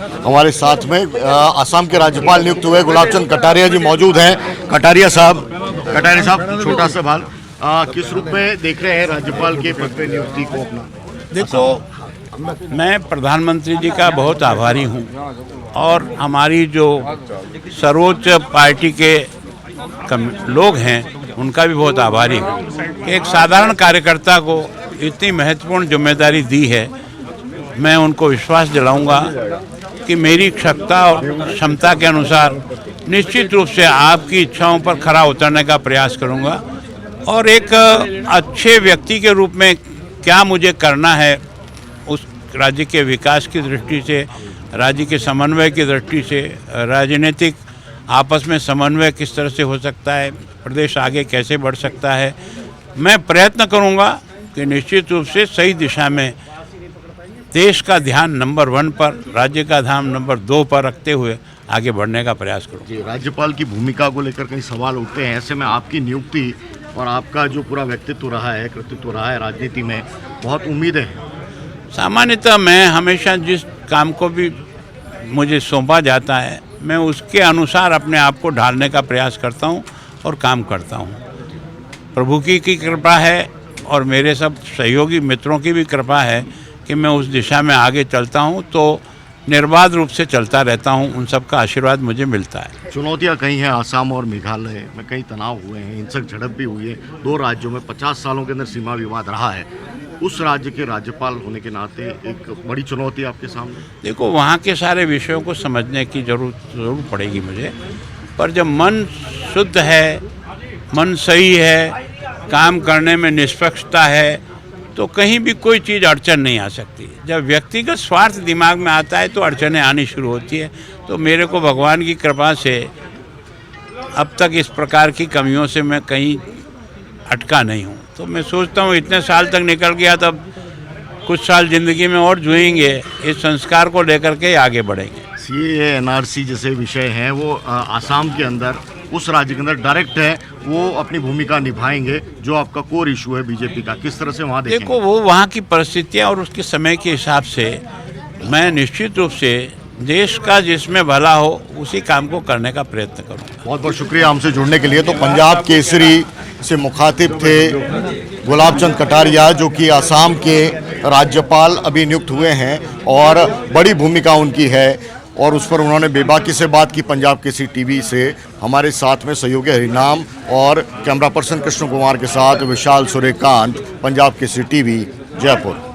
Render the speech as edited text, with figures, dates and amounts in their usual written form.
हमारे साथ में असम के राज्यपाल नियुक्त हुए गुलाब चंद कटारिया जी मौजूद हैं। कटारिया साहब छोटा सवाल, किस रूप में देख रहे हैं राज्यपाल के पद पे नियुक्ति को अपना? देखो, मैं प्रधानमंत्री जी का बहुत आभारी हूँ और हमारी जो सर्वोच्च पार्टी के लोग हैं उनका भी बहुत आभारी हूँ कि एक साधारण कार्यकर्ता को इतनी महत्वपूर्ण जिम्मेदारी दी है। मैं उनको विश्वास दिलाऊंगा कि मेरी क्षमता और क्षमता के अनुसार निश्चित रूप से आपकी इच्छाओं पर खरा उतरने का प्रयास करूंगा और एक अच्छे व्यक्ति के रूप में क्या मुझे करना है, उस राज्य के विकास की दृष्टि से, राज्य के समन्वय की दृष्टि से, राजनीतिक आपस में समन्वय किस तरह से हो सकता है, प्रदेश आगे कैसे बढ़ सकता है, मैं प्रयत्न करूंगा कि निश्चित रूप से सही दिशा में देश का ध्यान नंबर 1 पर, राज्य का ध्यान नंबर 2 पर रखते हुए आगे बढ़ने का प्रयास करूँगा। राज्यपाल की भूमिका को लेकर कई सवाल उठते हैं, ऐसे में आपकी नियुक्ति और आपका जो पूरा व्यक्तित्व रहा है, कृतित्व रहा है राजनीति में, बहुत उम्मीदें हैं। सामान्यतः मैं हमेशा जिस काम को भी मुझे सौंपा जाता है मैं उसके अनुसार अपने आप को ढालने का प्रयास करता हूं और काम करता हूं। प्रभु की कृपा है और मेरे सब सहयोगी मित्रों की भी कृपा है कि मैं उस दिशा में आगे चलता हूं, तो निर्बाध रूप से चलता रहता हूं। उन सब का आशीर्वाद मुझे मिलता है। चुनौतियां कई हैं, असम और मेघालय में कई तनाव हुए हैं, हिंसक झड़प भी हुई है। 2 राज्यों में 50 सालों के अंदर सीमा विवाद रहा है। उस राज्य के राज्यपाल होने के नाते एक बड़ी चुनौती आपके सामने। देखो, वहाँ के सारे विषयों को समझने की जरूर पड़ेगी मुझे, पर जब मन शुद्ध है, मन सही है, काम करने में निष्पक्षता है, तो कहीं भी कोई चीज़ अड़चन नहीं आ सकती। जब व्यक्तिगत स्वार्थ दिमाग में आता है तो अड़चनें आनी शुरू होती है। तो मेरे को भगवान की कृपा से अब तक इस प्रकार की कमियों से मैं कहीं अटका नहीं हूँ। तो मैं सोचता हूँ इतने साल तक निकल गया, तब कुछ साल ज़िंदगी में और जिएंगे, इस संस्कार को लेकर के आगे बढ़ेंगे। सीएए, एनआरसी जैसे विषय हैं वो आसाम के अंदर, उस राज्य के अंदर डायरेक्ट है, वो अपनी भूमिका निभाएंगे। जो आपका कोर इशू है बीजेपी का, किस तरह से वहाँ देखेंगे? देखो, वो वहाँ की परिस्थितियाँ और उसके समय के हिसाब से मैं निश्चित रूप से देश का जिसमें भला हो उसी काम को करने का प्रयत्न करूँगा। बहुत बहुत शुक्रिया हमसे जुड़ने के लिए। तो पंजाब केसरी से मुखातिब थे गुलाब चंद कटारिया, जो कि असम के राज्यपाल अभी नियुक्त हुए हैं और बड़ी भूमिका उनकी है और उस पर उन्होंने बेबाकी से बात की। पंजाब केसरी टीवी से हमारे साथ में सहयोगी हरिनाम और कैमरा पर्सन कृष्ण कुमार के साथ विशाल सूर्यकांत, पंजाब केसरी टीवी, जयपुर।